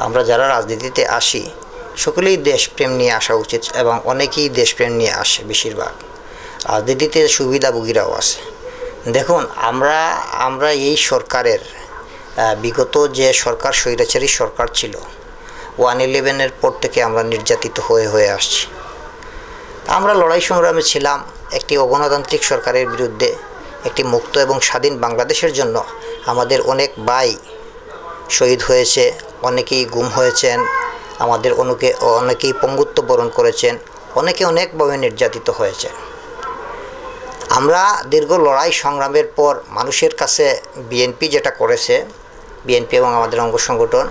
আমরা যারা রাজনীতিতে আসি সকলেই দেশপ্রেম নিয়ে আসা উচিত এবং অনেকেই দেশপ্রেম নিয়ে আসে। বেশিরভাগ রাজনীতিতে সুবিধাভোগীরাও আছে। দেখুন, আমরা এই সরকারের বিগত যে সরকার স্বৈরাচারী সরকার ছিল 1/11-এর পর থেকে আমরা নির্যাতিত হয়ে আসছি। আমরা লড়াই সংগ্রামে ছিলাম একটি অগণতান্ত্রিক সরকারের বিরুদ্ধে, একটি মুক্ত এবং স্বাধীন বাংলাদেশের জন্য। আমাদের অনেক ভাই শহীদ হয়েছে, অনেকেই গুম হয়েছেন, আমাদের অনেকেই পঙ্গুত্ব বরণ করেছেন, অনেকে অনেকভাবে নির্যাতিত হয়েছে। আমরা দীর্ঘ লড়াই সংগ্রামের পর মানুষের কাছে বিএনপি যেটা করেছে, বিএনপি এবং আমাদের অঙ্গ সংগঠন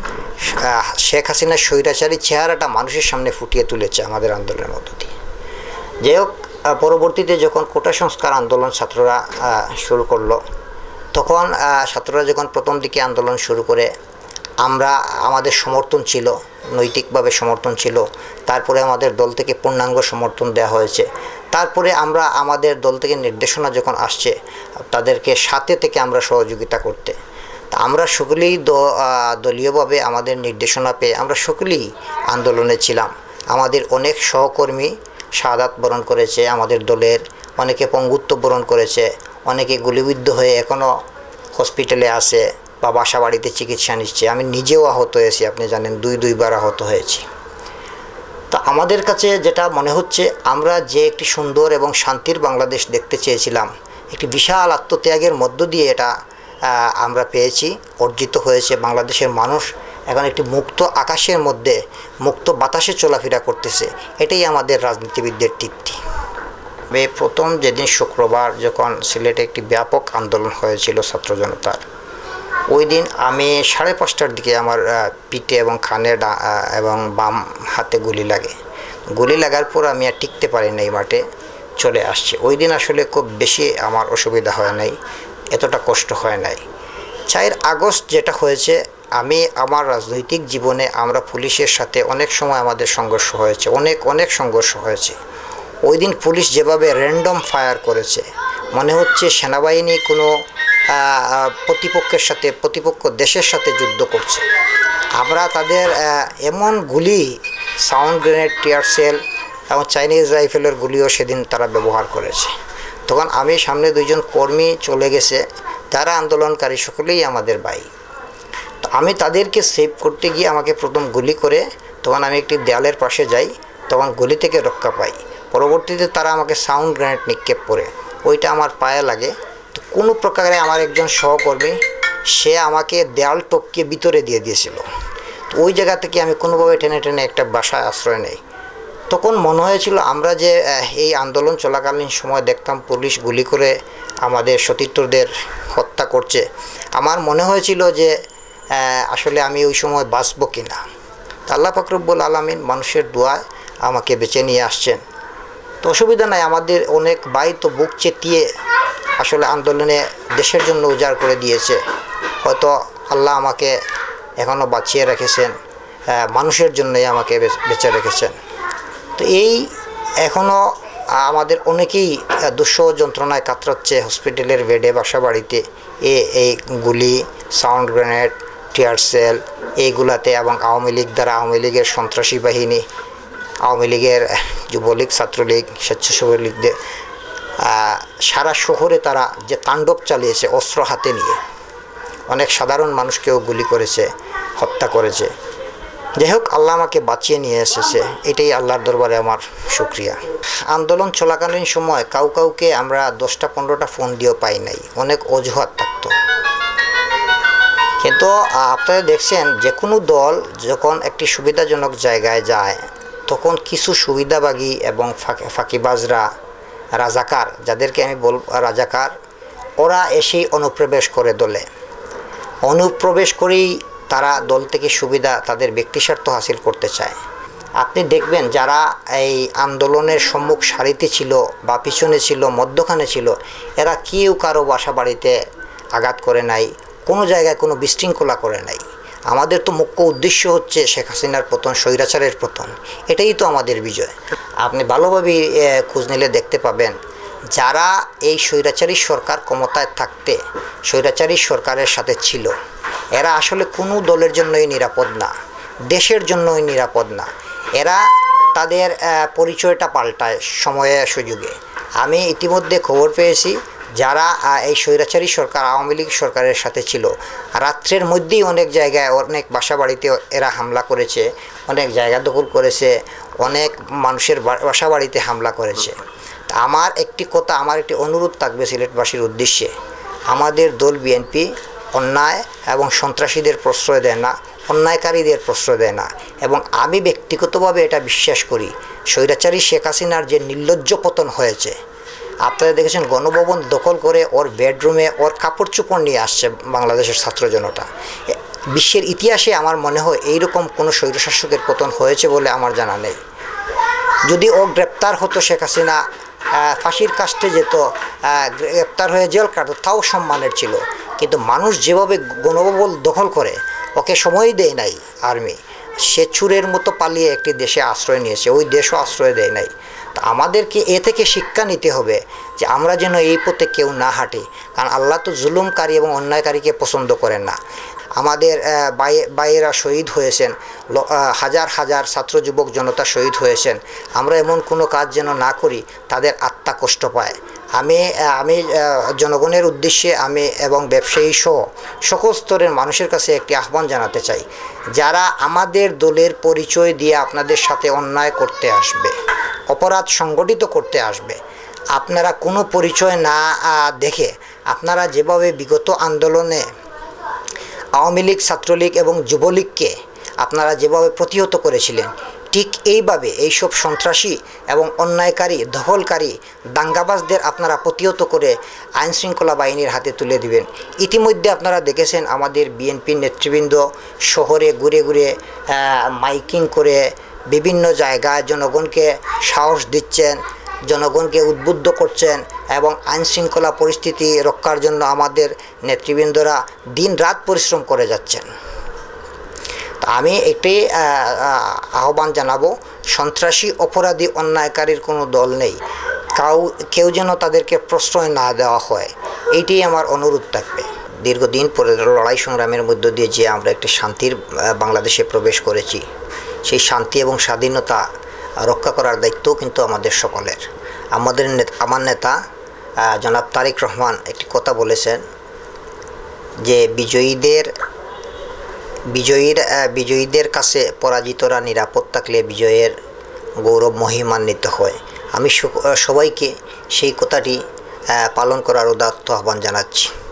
শেখ হাসিনার স্বৈরাচারী চেহারাটা মানুষের সামনে ফুটিয়ে তুলেছে আমাদের আন্দোলনের মধ্য দিয়ে। যাই হোক, পরবর্তীতে যখন কোটা সংস্কার আন্দোলন ছাত্ররা শুরু করলো, তখন ছাত্ররা যখন প্রথম দিকে আন্দোলন শুরু করে আমাদের সমর্থন ছিল, নৈতিকভাবে সমর্থন ছিল। তারপরে আমাদের দল থেকে পূর্ণাঙ্গ সমর্থন দেওয়া হয়েছে। তারপরে আমাদের দল থেকে নির্দেশনা যখন আসছে তাদেরকে সাথে থেকে আমরা সহযোগিতা করতে, তা আমরা সকলেই দলীয়ভাবে আমাদের নির্দেশনা পেয়ে আমরা সকলেই আন্দোলনে ছিলাম। আমাদের অনেক সহকর্মী শাহাদাত বরণ করেছে, আমাদের দলের অনেকে পঙ্গুত্ব বরণ করেছে, অনেকে গুলিবিদ্ধ হয়ে এখনও হসপিটালে আছে বা বাসা বাড়িতে চিকিৎসা নিচ্ছে। আমি নিজেও আহত হয়েছি, আপনি জানেন, দুইবার আহত হয়েছি। তো আমাদের কাছে যেটা মনে হচ্ছে, আমরা যে একটি সুন্দর এবং শান্তির বাংলাদেশ দেখতে চেয়েছিলাম, একটি বিশাল আত্মত্যাগের মধ্য দিয়ে এটা আমরা পেয়েছি, অর্জিত হয়েছে। বাংলাদেশের মানুষ এখন একটি মুক্ত আকাশের মধ্যে মুক্ত বাতাসে চলাফেরা করতেছে। এটাই আমাদের রাজনীতিবিদদের তৃপ্তি। প্রথম যেদিন শুক্রবার যখন সিলেটে একটি ব্যাপক আন্দোলন হয়েছিল ছাত্র জনতার, ওই দিন আমি 5:30টার দিকে আমার পিঠে এবং কানে এবং বাম হাতে গুলি লাগে। গুলি লাগার পর আমি আর টিকতে পারি নাই, মাঠে চলে আসছি। ওই দিন আসলে খুব বেশি আমার অসুবিধা হয় নাই, এতটা কষ্ট হয় নাই। 4 আগস্ট যেটা হয়েছে, আমার রাজনৈতিক জীবনে আমরা পুলিশের সাথে অনেক সময় আমাদের সংঘর্ষ হয়েছে, অনেক সংঘর্ষ হয়েছে। ওই দিন পুলিশ যেভাবে র্যান্ডম ফায়ার করেছে, মনে হচ্ছে সেনাবাহিনী কোনো প্রতিপক্ষ দেশের সাথে যুদ্ধ করছে। আমরা তাদের এমন গুলি, সাউন্ড গ্রেনেড, টিয়ার সেল এবং চাইনিজ রাইফেলের গুলিও সেদিন তারা ব্যবহার করেছে। তখন আমি সামনে 2জন কর্মী চলে গেছে, তারা আন্দোলনকারী সকলেই আমাদের ভাই। তো আমি তাদেরকে সেভ করতে গিয়ে আমাকে প্রথম গুলি করে, তখন আমি একটি দেয়ালের পাশে যাই, তখন গুলি থেকে রক্ষা পাই। পরবর্তীতে তারা আমাকে সাউন্ড গ্রেনেড নিক্ষেপ করে, ওইটা আমার পায়ে লাগে। তো কোনো প্রকারে আমার একজন সহকর্মী সে আমাকে দেয়াল টপকিয়ে ভিতরে দিয়ে দিয়েছিল। তো ওই জায়গা থেকে আমি কোনোভাবে টেনে একটা বাসায় আশ্রয় নেই। তখন মনে হয়েছিল আমরা যে এই আন্দোলন চলাকালীন সময় দেখতাম পুলিশ গুলি করে আমাদের সতীর্থদের হত্যা করছে, আমার মনে হয়েছিল যে আসলে আমি ওই সময় বাঁচব কি না। আল্লাহ পাক রব্বুল আলামিন মানুষের দোয়ায় আমাকে বেঁচে নিয়ে আসছেন। তো অসুবিধা নাই, আমাদের অনেক ভাই তো বুক চেতিয়ে আসলে আন্দোলনে দেশের জন্য উজাড় করে দিয়েছে। হয়তো আল্লাহ আমাকে এখনও বাঁচিয়ে রেখেছেন, মানুষের জন্যই আমাকে বেঁচে রেখেছেন। তো এখনও আমাদের অনেকেই দুঃসহ যন্ত্রণায় কাতরাচ্ছে হসপিটালের বেডে, বাসা বাড়িতে। এই গুলি, সাউন্ড গ্রেনেড, টিয়ার সেল এইগুলাতে, এবং আওয়ামী লীগের সন্ত্রাসী বাহিনী, আওয়ামী লীগের যুবলীগ, ছাত্রলীগ, স্বেচ্ছাসেবক লীগদের সারা শহরে তারা যে তাণ্ডব চালিয়েছে অস্ত্র হাতে নিয়ে, অনেক সাধারণ মানুষকেও গুলি করেছে, হত্যা করেছে। যাই হোক, আল্লাহ আমাকে বাঁচিয়ে নিয়ে এসেছে, এটাই আল্লাহর দরবারে আমার শুকরিয়া। আন্দোলন চলাকালীন সময় কাউকে আমরা 10টা-15টা ফোন দিয়েও পাই নাই, অনেক অজুহাত থাকতো। কিন্তু আপনারা দেখছেন, যে কোনো দল যখন একটি সুবিধাজনক জায়গায় যায়, তখন কিছু সুবিধাবাগী এবং ফাঁকিবাজরা, রাজাকার, যাদেরকে আমি রাজাকার, ওরা এসেই অনুপ্রবেশ করে দলে। অনুপ্রবেশ করেই তারা দল থেকে সুবিধা, তাদের ব্যক্তিস্বার্থ হাসিল করতে চায়। আপনি দেখবেন যারা এই আন্দোলনের সম্মুখ সারিতে ছিল বা পিছনে ছিল, মধ্যখানে ছিল, এরা কেউ কারো বাসা বাড়িতে আঘাত করে নাই, কোনো জায়গায় কোনো বিশৃঙ্খলা করে নাই। আমাদের তো মুখ্য উদ্দেশ্য হচ্ছে শেখ হাসিনার পতন, স্বৈরাচারের পতন, এটাই তো আমাদের বিজয়। আপনি ভালোভাবে খোঁজ নিলে দেখতে পাবেন, যারা এই স্বৈরাচারী সরকার ক্ষমতায় থাকতে স্বৈরাচারী সরকারের সাথে ছিল, এরা আসলে কোনো দলের জন্যই নিরাপদ না। দেশের জন্যই নিরাপদ না। এরা তাদের পরিচয়টা পাল্টায় সময়ে সুযোগে। আমি ইতিমধ্যে খবর পেয়েছি যারা এই স্বৈরাচারী সরকার আওয়ামী লীগ সরকারের সাথে ছিল, রাত্রের মধ্যেই অনেক জায়গায় অনেক বাসা বাড়িতে এরা হামলা করেছে, অনেক জায়গা দখল করেছে, অনেক মানুষের বাসা বাড়িতে হামলা করেছে। আমার একটি কথা, আমার একটি অনুরোধ থাকবে সিলেটবাসীর উদ্দেশ্যে, আমাদের দল বিএনপি অন্যায় এবং সন্ত্রাসীদের প্রশ্রয় দেয় না, অন্যায়কারীদের প্রশ্রয় দেয় না। এবং আমি ব্যক্তিগতভাবে এটা বিশ্বাস করি, স্বৈরাচারী শেখ হাসিনার যে নির্লজ্জ পতন হয়েছে, আপনারা দেখেছেন গণভবন দখল করে ওর বেডরুমে ওর কাপড় চোপড় নিয়ে আসছে বাংলাদেশের ছাত্র জনতা। বিশ্বের ইতিহাসে আমার মনে হয় এইরকম কোনো স্বৈরশাসকের পতন হয়েছে বলে আমার জানা নেই। যদি ও গ্রেপ্তার হতো, শেখ হাসিনা ফাঁসির কাস্টে যেত, গ্রেপ্তার হয়ে জেল কাটতো, তাও সম্মানের ছিল। কিন্তু মানুষ যেভাবে গণভবন দখল করে, ওকে সময় দেয় নাই আর্মি, সে চুরের মতো পালিয়ে একটি দেশে আশ্রয় নিয়েছে, ওই দেশও আশ্রয় দেয় নাই। তা আমাদেরকে এ থেকে শিক্ষা নিতে হবে যে আমরা যেন এই পথে কেউ না হাঁটি, কারণ আল্লাহ তো জুলুমকারী এবং অন্যায়কারীকে পছন্দ করেন না। আমাদের ভাইয়েরা শহীদ হয়েছেন, হাজার হাজার ছাত্র যুবক জনতা শহীদ হয়েছেন। আমরা এমন কোনো কাজ যেন না করি তাদের আত্মা কষ্ট পায়। আমি জনগণের উদ্দেশ্যে আমি এবং ব্যবসায়ী সহ সকল স্তরের মানুষের কাছে একটি আহ্বান জানাতে চাই, যারা আমাদের দলের পরিচয় দিয়ে আপনাদের সাথে অন্যায় করতে আসবে, অপরাধ সংগঠিত করতে আসবে, আপনারা কোনো পরিচয় না দেখে আপনারা যেভাবে বিগত আন্দোলনে আওয়ামী লীগ, ছাত্রলীগ এবং যুবলীগকে আপনারা যেভাবে প্রতিহত করেছিলেন, ঠিক এইভাবে এইসব সন্ত্রাসী এবং অন্যায়কারী, দখলকারী, দাঙ্গাবাজদের আপনারা প্রতিহত করে আইনশৃঙ্খলা বাহিনীর হাতে তুলে দিবেন। ইতিমধ্যে আপনারা দেখেছেন আমাদের বিএনপির নেতৃবৃন্দ শহরে ঘুরে ঘুরে মাইকিং করে বিভিন্ন জায়গায় জনগণকে সাহস দিচ্ছেন, জনগণকে উদ্বুদ্ধ করছেন এবং আইনশৃঙ্খলা পরিস্থিতি রক্ষার জন্য আমাদের নেতৃবৃন্দরা দিন রাত পরিশ্রম করে যাচ্ছেন। আমি একটি আহ্বান জানাবো, সন্ত্রাসী, অপরাধী, অন্যায়কারীর কোনো দল নেই, কেউ যেন তাদেরকে প্রশ্রয় না দেওয়া হয়, এইটাই আমার অনুরোধ থাকবে। দীর্ঘদিন পরে লড়াই সংগ্রামের মধ্য দিয়ে যে আমরা একটি শান্তির বাংলাদেশে প্রবেশ করেছি, সেই শান্তি এবং স্বাধীনতা রক্ষা করার দায়িত্বও কিন্তু আমাদের সকলের। আমার নেতা জনাব তারেক রহমান একটি কথা বলেছেন যে বিজয়ীদের কাছে পরাজিতরা নিরাপদ থাকলে বিজয়ের গৌরব মহিমান্বিত হয়। আমি সবাইকে সেই কথাটি পালন করার উদাত্ত আহ্বান জানাচ্ছি।